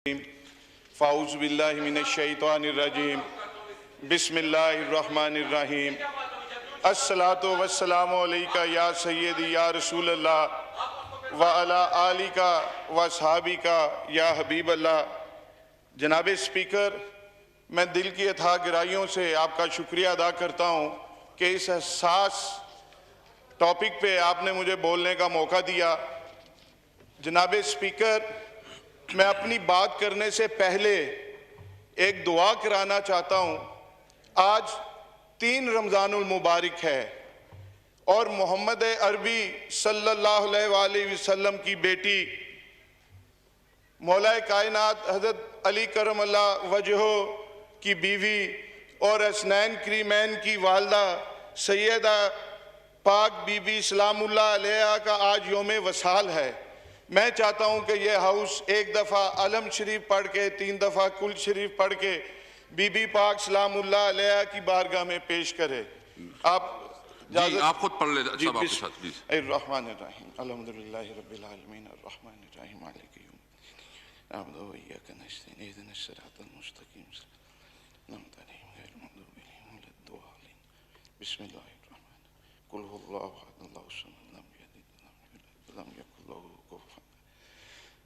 फ़ाऊज़ु बिल्लाहि मिनश्शैतानिर्रजीम बिस्मिल्लाहिर्रहमानिर्रहीम अस्सलातु वस्सलामु अलैका या सय्यदी या रसूलल्लाह व अला आलिका व सहाबिका या हबीबल्लाह। जनाब स्पीकर, मैं दिल की अथाह गहराइयों से आपका शुक्रिया अदा करता हूँ कि इस हसास टॉपिक पे आपने मुझे बोलने का मौका दिया। जनाब स्पीकर, मैं अपनी बात करने से पहले एक दुआ कराना चाहता हूँ। आज 3 रमज़ानुल मुबारक है और मोहम्मद अरबी सल्लल्लाहु अलैहि वसल्लम की बेटी मौलाए कायनात हज़रत अली करमल्लाह वजहो की बीवी और हसनैन करीमैन की वालदा सैयदा पाक बीबी सलामुल्लाह अलैहा का आज योम वसाल है। मैं चाहता हूं कि यह हाउस एक दफ़ा अलम शरीफ पढ़ के 3 दफ़ा कुल शरीफ पढ़ के बीबी पाक सलामुल्लाह अलैहा की बारगाह में पेश करे। आप खुद पढ़ ले। बिस्मिल्लाहिर्रहमानिर्रहीम अल्हम्दुलिल्लाहि रब्बिल आलमीन अर्रहमानिर रहीम मालिकि यौमिद्दीन नअबुदु व इय्याका नस्तईन इहदिनस सिरातल मुस्तकीम अनअमत अलैहिम गैरिल मग़दूबि अलैहिम वलद्दालिन बिस्मिल्लाहिर्रहमानिर रहीम कुल हुवल्लाहु अहद अल्लाहु समद लम यलिद व लम यकुल लहू कुफुवन अहद।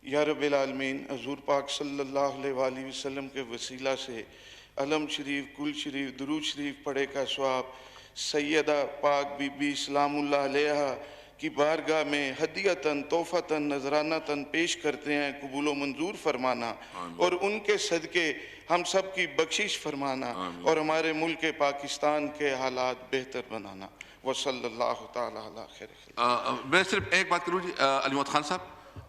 या रब्बिल आलमीन, हुज़ूर पाक सल्लल्लाहु अलैहि वसल्लम के वसीला से अलम शरीफ कुल शरीफ दुरूद शरीफ पढ़े का सवाब सैयदा पाक बीबी सलामुल्लाह अलैहा की बारगाह में हदियतन तोहफतन नजरानतन पेश करते हैं। कबूल व मंजूर फरमाना और उनके सदके हम सब की बख्शिश फरमाना और हमारे मुल्क पाकिस्तान के हालात बेहतर बनाना। वसल्लल्लाहु ताला अला खैर। मैं सिर्फ एक बात करूँ जी, अली मोहम्मद खान साहब,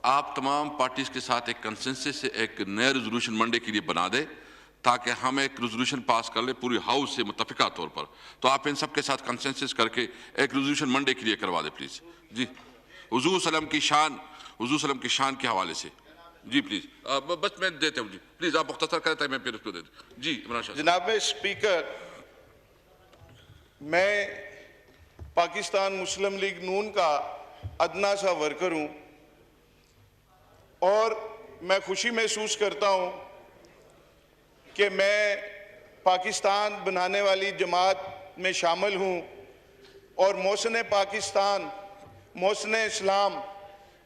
आप तमाम पार्टीज के साथ एक कंसेंसस से एक नया रेजोल्यूशन मंडे के लिए बना दे ताकि हम एक रेजोल्यूशन पास कर ले पूरी हाउस से मुत्तफिका तौर पर। तो आप इन सब के साथ कंसेंसस करके एक रेजोल्यूशन मंडे के लिए करवा दे प्लीज जी, हुजूर सल्लम की शान के हवाले से जी प्लीज। बस मैं देता हूँ जी, प्लीज आप मुख्तसर करते हैं, मैं फिर उसको दे दूँ जी। इमरान शाह जनाब स्पीकर, मैं पाकिस्तान मुस्लिम लीग नून का अदना सा वर्कर हूँ और मैं खुशी महसूस करता हूँ कि मैं पाकिस्तान बनाने वाली जमात में शामिल हूँ और मोहसिन पाकिस्तान मोहसिन इस्लाम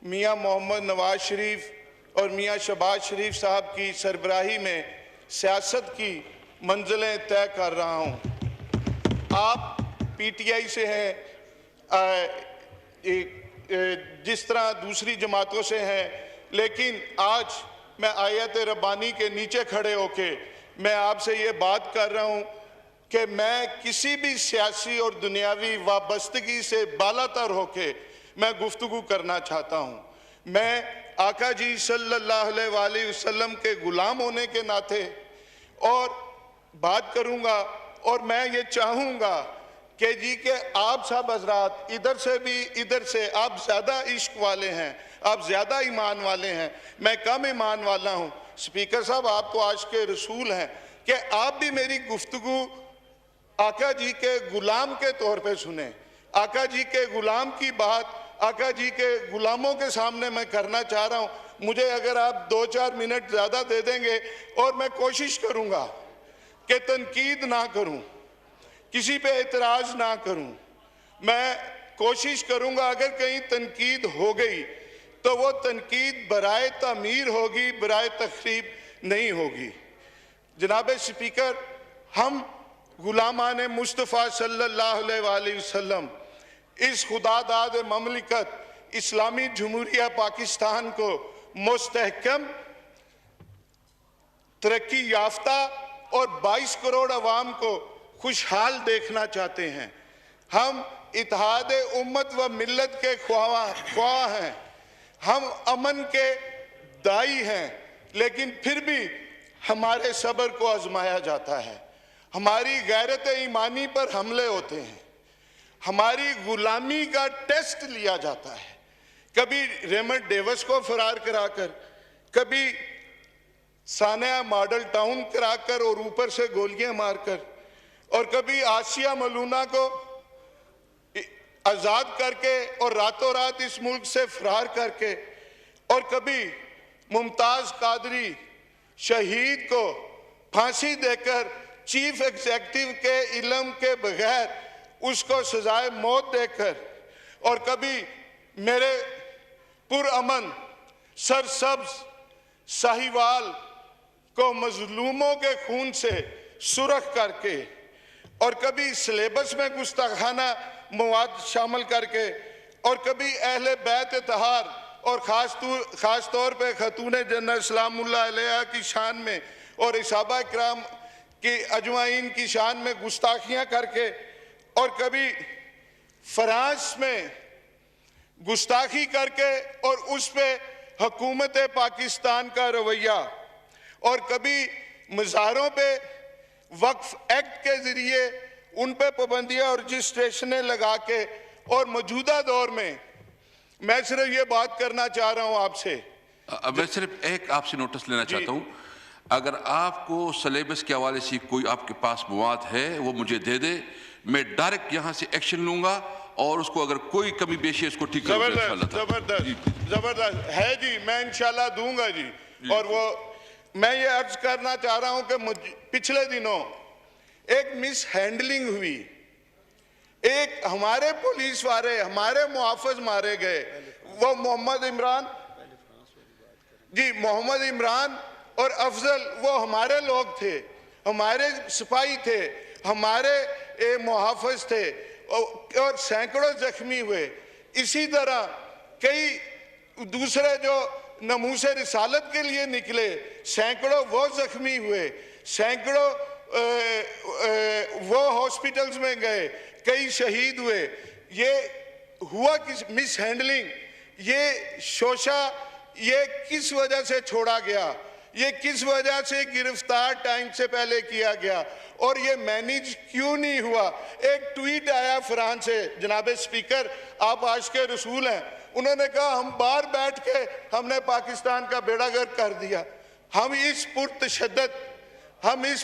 मियाँ मोहम्मद नवाज शरीफ और मियाँ शहबाज शरीफ साहब की सरबराही में सियासत की मंजिलें तय कर रहा हूँ। आप पीटीआई से हैं, जिस तरह दूसरी जमातों से हैं, लेकिन आज मैं आयत रब्बानी के नीचे खड़े होके मैं आपसे ये बात कर रहा हूँ कि मैं किसी भी सियासी और दुनियावी वाबस्तगी से बालातर होके मैं गुफ्तगू करना चाहता हूँ। मैं आका जी सल्लल्लाहु अलैहि वसल्लम के गुलाम होने के नाते और बात करूँगा और मैं ये चाहूँगा कि जी के आप सब हजरात इधर से भी इधर से आप ज़्यादा इश्क वाले हैं, आप ज़्यादा ईमान वाले हैं, मैं कम ईमान वाला हूँ। स्पीकर साहब, आप तो आज के रसूल हैं कि आप भी मेरी गुफ्तगू आका जी के गुलाम के तौर पे सुने। आका जी के गुलाम की बात आका जी के गुलामों के सामने मैं करना चाह रहा हूँ। मुझे अगर आप 2-4 मिनट ज़्यादा दे देंगे और मैं कोशिश करूँगा कि तनकीद ना करूँ, किसी पे एतराज़ ना करूँ। मैं कोशिश करूँगा अगर कहीं तनकीद हो गई तो वो तनकीद बराए तामीर होगी, बराए तखरीब नहीं होगी। जनाब स्पीकर, हम गुलामान मुस्तफ़ा सल्लल्लाहु अलैहि वसल्लम इस खुदादाद ममलिकत इस्लामी जमहूरिया पाकिस्तान को मुस्तहकम, तरक्की याफ्ता और 22 करोड़ अवाम को खुशहाल देखना चाहते हैं। हम इत्तेहाद उम्मत व मिल्लत के ख्वाह हैं, हम अमन के दाई हैं, लेकिन फिर भी हमारे सब्र को आजमाया जाता है, हमारी गैरत ईमानी पर हमले होते हैं, हमारी गुलामी का टेस्ट लिया जाता है। कभी रेमंड डेविस को फरार कराकर, कभी सानिया मॉडल टाउन कराकर और ऊपर से गोलियां मारकर, और कभी आसिया मलूना को आज़ाद करके और रातों रात इस मुल्क से फरार करके, और कभी मुमताज़ कादरी शहीद को फांसी देकर चीफ एग्जीक्यूटिव के इल्म के बगैर उसको सजाए मौत देकर, और कभी मेरे पुरअमन सरसब्ज साहिवाल को मजलूमों के खून से सुरख करके, और कभी सिलेबस में गुस्ताखाना मवाद शामिल करके, और कभी अहले बैत तहार और ख़ास तौर पे खतून जन्नत सलामुल्लाह अलैहा की शान में और इसाबा इकराम की अजमाइन की शान में गुस्ताखियाँ करके, और कभी फ्रांस में गुस्ताखी करके और उस पे हुकूमत पाकिस्तान का रवैया, और कभी मज़ारों पे वक्फ एक्ट के ज़रिए उन पे पाबंदियाँ और रजिस्ट्रेशनें लगा के, और मौजूदा दौर में मैं सिर्फ ये बात करना चाह रहा हूँ आपसे। मैं सिर्फ एक आपसे नोटिस लेना चाहता हूँ, अगर आपको सिलेबस के हवाले से कोई आपके पास मवाद है वो मुझे दे दे, मैं डायरेक्ट यहाँ से एक्शन लूंगा और उसको अगर कोई कमी पेशी है उसको ठीक करूंगा। जबरदस्त है जी, मैं इंशाल्लाह दूंगा जी। और वो मैं ये अर्ज करना चाह रहा हूँ कि पिछले दिनों एक मिस हैंडलिंग हुई, एक हमारे पुलिस वाले हमारे मुहाफिज मारे गए, वो मोहम्मद इमरान जी, मोहम्मद इमरान और अफजल, वो हमारे लोग थे, हमारे सिपाही थे, हमारे मुहाफिज थे, और सैकड़ों जख्मी हुए। इसी तरह कई दूसरे जो नमूसे रिसालत के लिए निकले, सैकड़ों वो जख्मी हुए, सैकड़ों वो हॉस्पिटल्स में गए, कई शहीद हुए। ये हुआ किस मिस हैंडलिंग, ये शोशा ये किस वजह से छोड़ा गया, ये किस वजह से गिरफ्तार टाइम से पहले किया गया, और ये मैनेज क्यों नहीं हुआ। एक ट्वीट आया फ्रांस से, जनाब स्पीकर आप आज के रसूल हैं, उन्होंने कहा हम बाहर बैठ के हमने पाकिस्तान का बेड़ागर्क कर दिया। हम इस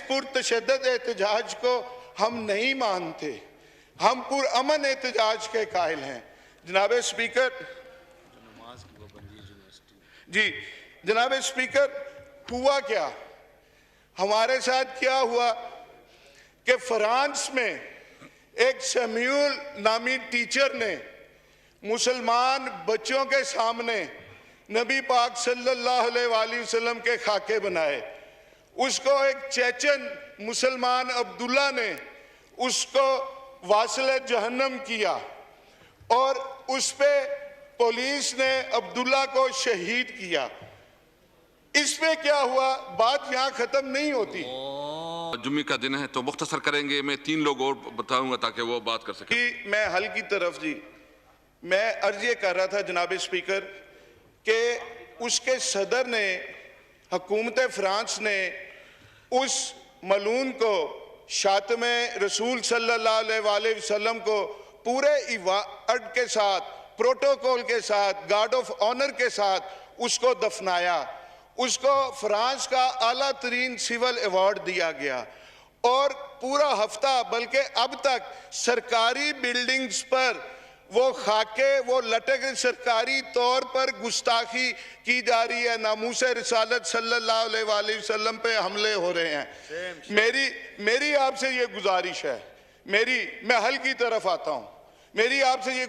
पुरतशद्दद एहतजाज को हम नहीं मानते, हम पुरअमन एहतजाज के कायल हैं। जनाब स्पीकर जी, जनाब स्पीकर हुआ क्या, हमारे साथ क्या हुआ कि फ्रांस में एक सैमुअल नामी टीचर ने मुसलमान बच्चों के सामने नबी पाक सल्लल्लाहु अलैहि वसल्लम के खाके बनाए। उसको एक चेचन मुसलमान अब्दुल्ला ने उसको वासिल जहन्नम किया, और उस पे पुलिस ने अब्दुल्ला को शहीद किया। इस पे क्या हुआ, बात यहाँ खत्म नहीं होती। जुम्मे का दिन है तो मुख्तसर करेंगे, मैं 3 लोग और बताऊंगा ताकि वो बात कर सके। कि मैं हल की तरफ जी, मैं अर्ज ये कर रहा था जनाब स्पीकर कि उसके सदर ने, हुकूमत फ्रांस ने उस मलून को, शातमे रसूल सल्लल्लाहु अलैहि वसल्लम को पूरे इबादत के साथ, प्रोटोकॉल के साथ, गार्ड ऑफ ऑनर के साथ उसको दफनाया। उसको फ्रांस का आला तरीन सिविल अवार्ड दिया गया, और पूरा हफ्ता बल्कि अब तक सरकारी बिल्डिंग्स पर वो खाके वो लटक, सरकारी तौर पर गुस्ताखी की जा रही है, नामूसे रिसालत सल्लल्लाहु अलैहि वसल्लम पे हमले हो रहे हैं। मेरी आपसे ये गुजारिश है, मैं हल की तरफ आता हूँ, मेरी आपसे ये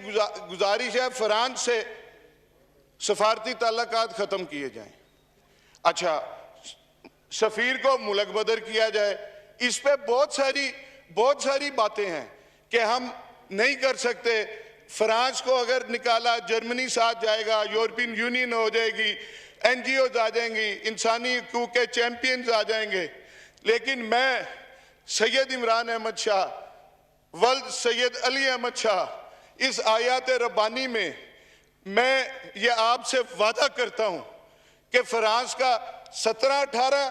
गुजारिश है, फ्रांस से सफारती ताल्लुकात ख़त्म किए जाएं। अच्छा, सफ़ीर को मुल्क बदर किया जाए। इस पे बहुत सारी बातें हैं कि हम नहीं कर सकते। फ्रांस को अगर निकाला, जर्मनी साथ जाएगा, यूरोपियन यूनियन हो जाएगी, NGOs आ जाएंगी, इंसानी हकूक़ के चैम्पियंस आ जाएंगे। लेकिन मैं सैयद इमरान अहमद शाह वल्द सैयद अली अहमद शाह, इस आयात रब्बानी में मैं ये आपसे वादा करता हूँ कि फ्रांस का 17-18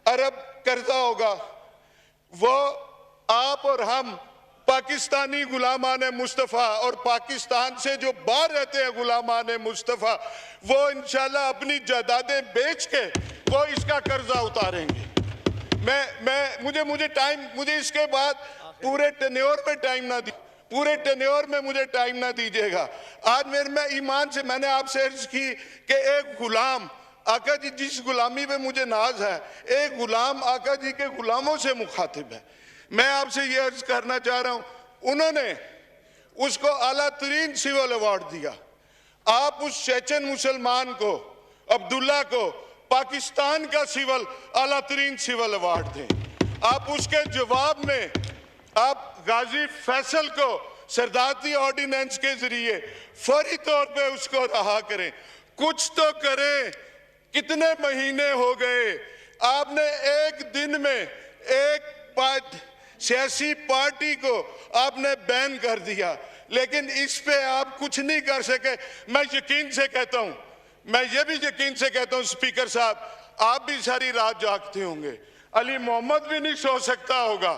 अरब कर्जा होगा, वो आप और हम पाकिस्तानी गुलामान मुस्तफ़ा और पाकिस्तान से जो बाहर रहते हैं गुलामान मुस्तफ़ा, वो इंशाल्लाह अपनी जायदादें बेच के वो इसका कर्जा उतारेंगे। मुझे इसके बाद पूरे टेन्योर में टाइम ना दी, पूरे टेन्योर में मुझे टाइम ना दीजिएगा। आज मैं ईमान से मैंने आपसे अर्ज की कि एक गुलाम आका जी जिस गुलामी पे मुझे नाज है, एक गुलाम आका जी के गुलामों से मुखातिब है। मैं आपसे ये अर्ज करना चाह रहा हूं, उन्होंने उसको आला तरीन सिविल अवार्ड दिया। आप उस चेचन मुसलमान को, अब्दुल्ला को, पाकिस्तान का सिविल आला तरीन सिविल अवार्ड दें। आप उसके जवाब में आप गाजी फैसल को सरदारती ऑर्डिनेंस के जरिए फौरी तौर पे उसको रहा करें, कुछ तो करें। कितने महीने हो गए, आपने एक दिन में एक सियासी पार्टी को आपने बैन कर दिया, लेकिन इस पे आप कुछ नहीं कर सके। मैं यकीन से कहता हूं, मैं ये भी यकीन से कहता हूं स्पीकर साहब, आप भी सारी रात जागते होंगे। अली मोहम्मद भी नहीं सो सकता होगा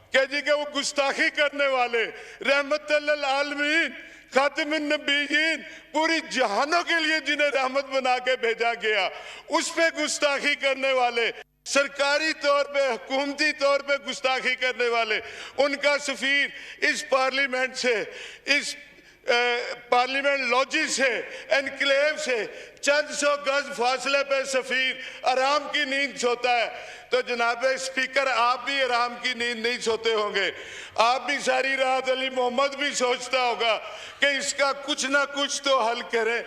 कि जी के वो गुस्ताखी करने वाले रहमतुल्लिल आलमीन खातिमुन नबीयीन पूरी जहानों के लिए जिन्हें रहमत बना के भेजा गया, उस पे गुस्ताखी करने वाले, सरकारी तौर पे हुकूमती तौर पे गुस्ताखी करने वाले, उनका सफीर इस पार्लियामेंट से, इस पार्लियामेंट लॉजी से, एनक्लेव से चंद सौ गज फासले पे सफीर आराम की नींद सोता है। तो जनाब स्पीकर, आप भी आराम की नींद नहीं सोते होंगे। आप भी सारी रात, अली मोहम्मद भी सोचता होगा कि इसका कुछ ना कुछ तो हल करें,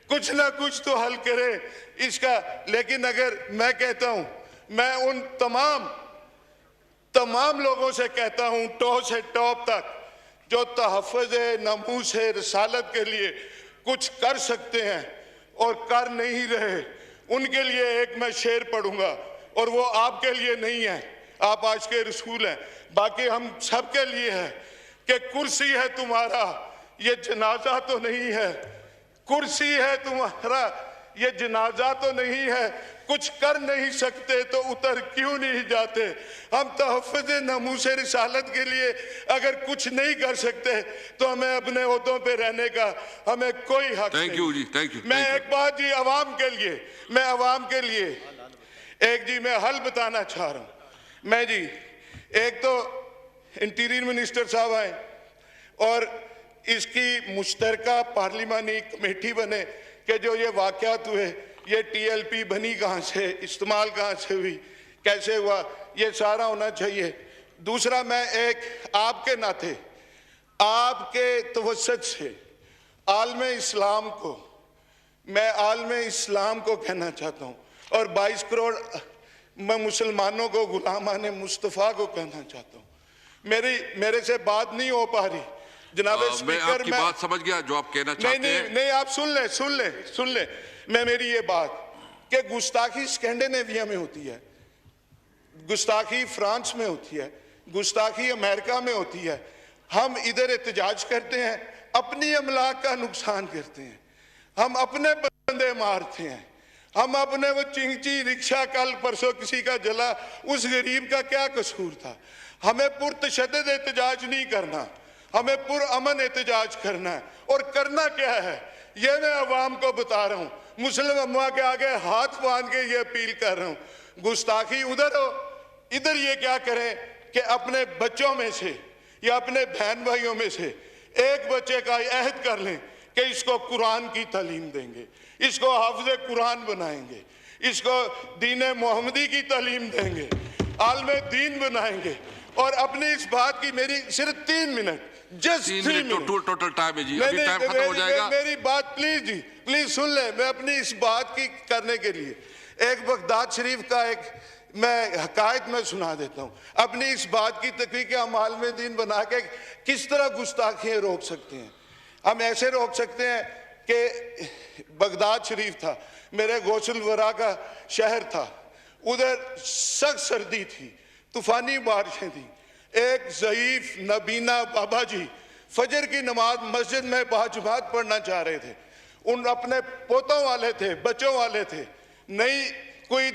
कुछ ना कुछ तो हल करें इसका। लेकिन अगर मैं कहता हूं, मैं उन तमाम लोगों से कहता हूं, टॉप से टॉप तक, जो तहफ़्फ़ुज़ नमूस रसालत के लिए कुछ कर सकते हैं और कर नहीं रहे, उनके लिए एक मैं शेर पढ़ूंगा, और वो आपके लिए नहीं है, आप आज के रसूल हैं, बाकी हम सब के लिए है कि कुर्सी है तुम्हारा, ये जनाजा तो नहीं है। कुर्सी है तुम्हारा, ये जनाजा तो नहीं है। कुछ कर नहीं सकते तो उतर क्यों नहीं जाते। हम तहफ़्फ़ुज़ नमूस रिसालत के लिए अगर कुछ नहीं कर सकते तो हमें अपने ओहदों पे रहने का हमें कोई हक नहीं। थैंक यू जी, थैंक यू। मैं एक बात जी अवाम के लिए, मैं अवाम के लिए एक जी मैं हल बताना चाह रहा हूँ। मैं जी, एक तो इंटीरियर मिनिस्टर साहब आए और इसकी मुश्तरका पार्लिमानी कमेटी बने कि जो ये वाक़यात हुए, ये टीएलपी बनी कहाँ से, इस्तेमाल कहाँ से हुई, कैसे हुआ, ये सारा होना चाहिए। दूसरा, मैं एक आपके नाते, आपके तवस्सुत से आलमे इस्लाम को, मैं आलमे इस्लाम को कहना चाहता हूँ, और 22 करोड़ मैं मुसलमानों को, गुलामान मुस्तफ़ा को कहना चाहता हूँ। मेरे से बात नहीं हो पा रही जनाब स्पीकर। मैं आपकी बात समझ गया जो आप कहना चाहते हैं। नहीं, आप सुन ले मैं मेरी ये बात कि गुस्ताखी स्कैंडिनेविया में होती है, गुस्ताखी फ्रांस में होती है, गुस्ताखी अमेरिका में होती है। हम इधर एहतजाज करते हैं, अपनी अमलाक का नुकसान करते हैं, हम अपने बंदे मारते हैं, हम अपने वो चिंची रिक्शा कल परसों किसी का जला, उस गरीब का क्या कसूर था। हमें पुरतशद्दद एहतजाज नहीं करना, हमें पुरअमन एहतजाज करना है। और करना क्या है ये मैं अवाम को बता रहा हूँ, मुस्लिम अम्मा के आगे हाथ बांध के ये अपील कर रहा हूँ। गुस्ताखी उधर हो, इधर ये क्या करें कि अपने बच्चों में से या अपने बहन भाइयों में से एक बच्चे का अहद कर लें कि इसको कुरान की तालीम देंगे, इसको हाफिज़ कुरान बनाएंगे, इसको दीन मोहम्मदी की तालीम देंगे, आलमे दीन बनाएंगे। और अपनी इस बात की, मेरी सिर्फ 3 minute, just 3 minute total time है जी, अभी टाइम खत्म हो जाएगा। मेरी बात प्लीज जी, प्लीज सुन ले। मैं अपनी इस बात की करने के लिए एक बगदाद शरीफ का एक मैं हकायत में सुना देता हूँ अपनी इस बात की तकरीर के हम आलमे दीन बना के किस तरह गुस्ताखियाँ रोक सकते हैं। हम ऐसे रोक सकते हैं कि बगदाद शरीफ था, मेरे गौसल वरा का शहर था, उधर सख्त सर्दी थी, तूफानी बारिशें थी। एक ज़ईफ नबीना बाबा जी फजर की नमाज मस्जिद में बाजुमात पढ़ना चाह रहे थे। उन अपने पोतों वाले थे, बच्चों वाले थे, नहीं कोई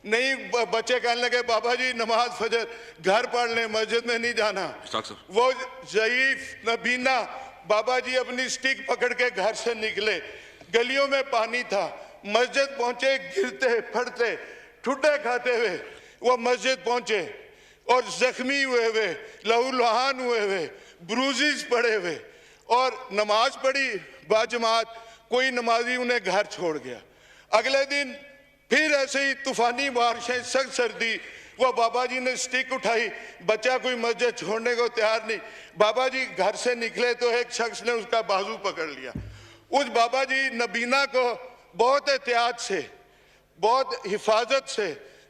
नहीं बच्चे कहने लगे बाबा जी नमाज फजर घर पढ़ लें, मस्जिद में नहीं जाना। वो ज़ईफ नबीना बाबा जी अपनी स्टिक पकड़ के घर से निकले, गलियों में पानी था, मस्जिद पहुंचे, गिरते फटते ठुड्डे खाते हुए वो मस्जिद पहुंचे और जख्मी हुए लहूलुहान हुए ब्रूजेस पड़े हुए, और नमाज पढ़ी बाजमात, कोई नमाजी उन्हें घर छोड़ गया। अगले दिन फिर ऐसे ही तूफानी बारिशें, सख्त सर्दी, वो बाबा जी ने स्टिक उठाई, बच्चा कोई मस्जिद छोड़ने को तैयार नहीं। बाबा जी घर से निकले तो एक शख्स ने उसका बाजू पकड़ लिया। उस बाबा जी नबीना को बहुत एहतियात से, बहुत हिफाजत से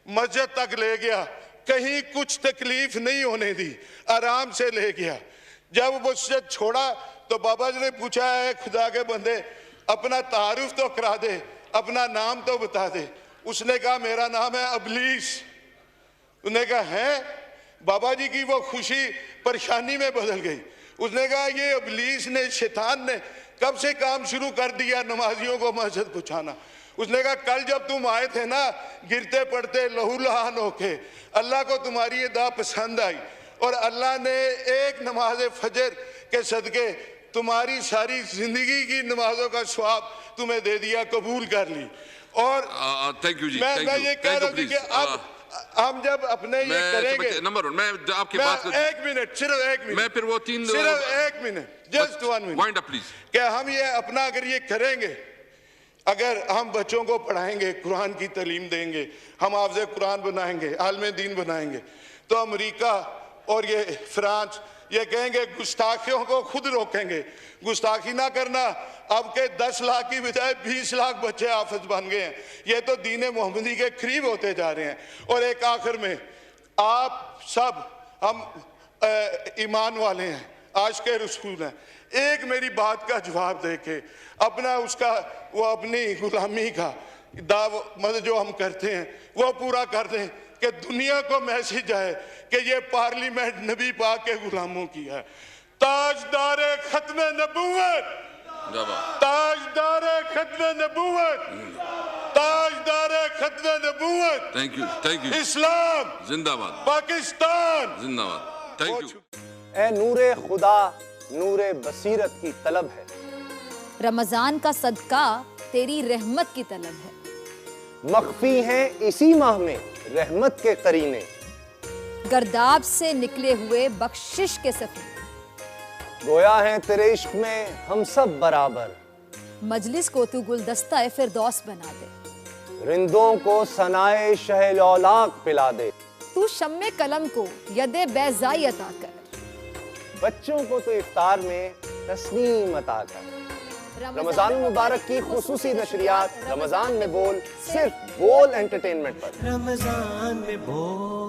मस्जिद तक ले गया, कहीं कुछ तकलीफ नहीं होने दी, आराम से ले गया। जब वो मस्जिद छोड़ा तो बाबा जी ने पूछा, है खुदा के बंदे अपना तारुफ तो करा दे, अपना नाम तो बता दे। उसने कहा मेरा नाम है अबलीस। उसने कहा है? बाबा जी की वो खुशी परेशानी में बदल गई। उसने कहा ये अबलीस ने, शैतान ने कब से काम शुरू कर दिया नमाजियों को मस्जिद पहुंचाना। उसने कहा कल जब तुम आए थे ना, गिरते पड़ते लहूलुहान होके, अल्लाह को तुम्हारी ये दुआ पसंद आई और अल्लाह ने एक नमाज फजर के सदके तुम्हारी सारी जिंदगी की नमाजों का स्वाब तुम्हें दे दिया, कबूल कर ली। और थैंक यू जी, मैं ये कह रहा हूं कि अब हम जब अपने ये करेंगे, नंबर वन, मैं आपकी बात एक मिनट, सिर्फ एक मिनट, मैं फिर वो तीन, सिर्फ एक minute, just 1 minute, wind up please. क्या हम ये अपना अगर ये करेंगे, अगर हम बच्चों को पढ़ाएंगे, कुरान की तालीम देंगे, हम हाफ़िज़ कुरान बनाएंगे, आलिम दीन बनाएंगे, तो अमेरिका और ये फ्रांस ये कहेंगे गुस्ताखियों को खुद रोकेंगे, गुस्ताखी ना करना। अब के 10 लाख की बजाय 20 लाख बच्चे हाफिज बन गए हैं। ये तो दीन मोहम्मदी के करीब होते जा रहे हैं। और एक आखिर में, आप सब हम ईमान वाले हैं, आज के रसूल हैं, एक मेरी बात का जवाब दे के अपना उसका वो अपनी गुलामी का दाव मतलब जो हम करते हैं वो पूरा कर दें, कि दुनिया को मैसेज आए कि ये पार्लियामेंट नबी पाक के गुलामों की है। ताजदारे खत्म नबूवत, ताजदारे खत्म नबूवत, ताजदारे खत्म नबूवत। थैंक यू इस्लाम जिंदाबाद, पाकिस्तान जिंदाबाद। Thank you. ए नूरे खुदा, नूरे बसीरत की तलब है, रमजान का सदका तेरी रहमत की तलब है। मख्फी हैं इसी माह में रहमत के करीने, गर्दाब से निकले हुए बख्शिश के सफीने, गोया है तेरे इश्क में हम सब बराबर, मजलिस को तू गुलदस्ता फिरदौस बना दे, रिंदों को सनाए शहलौलाक पिला दे, तू शम्मे कलम को यदे बैज़ाई अता कर, बच्चों को तो इफ्तार में तस्नीम अता कर। रमजान मुबारक की खुसूसी नशरियात रमजान में बोल, सिर्फ बोल एंटरटेनमेंट पर। रमजान में बोल।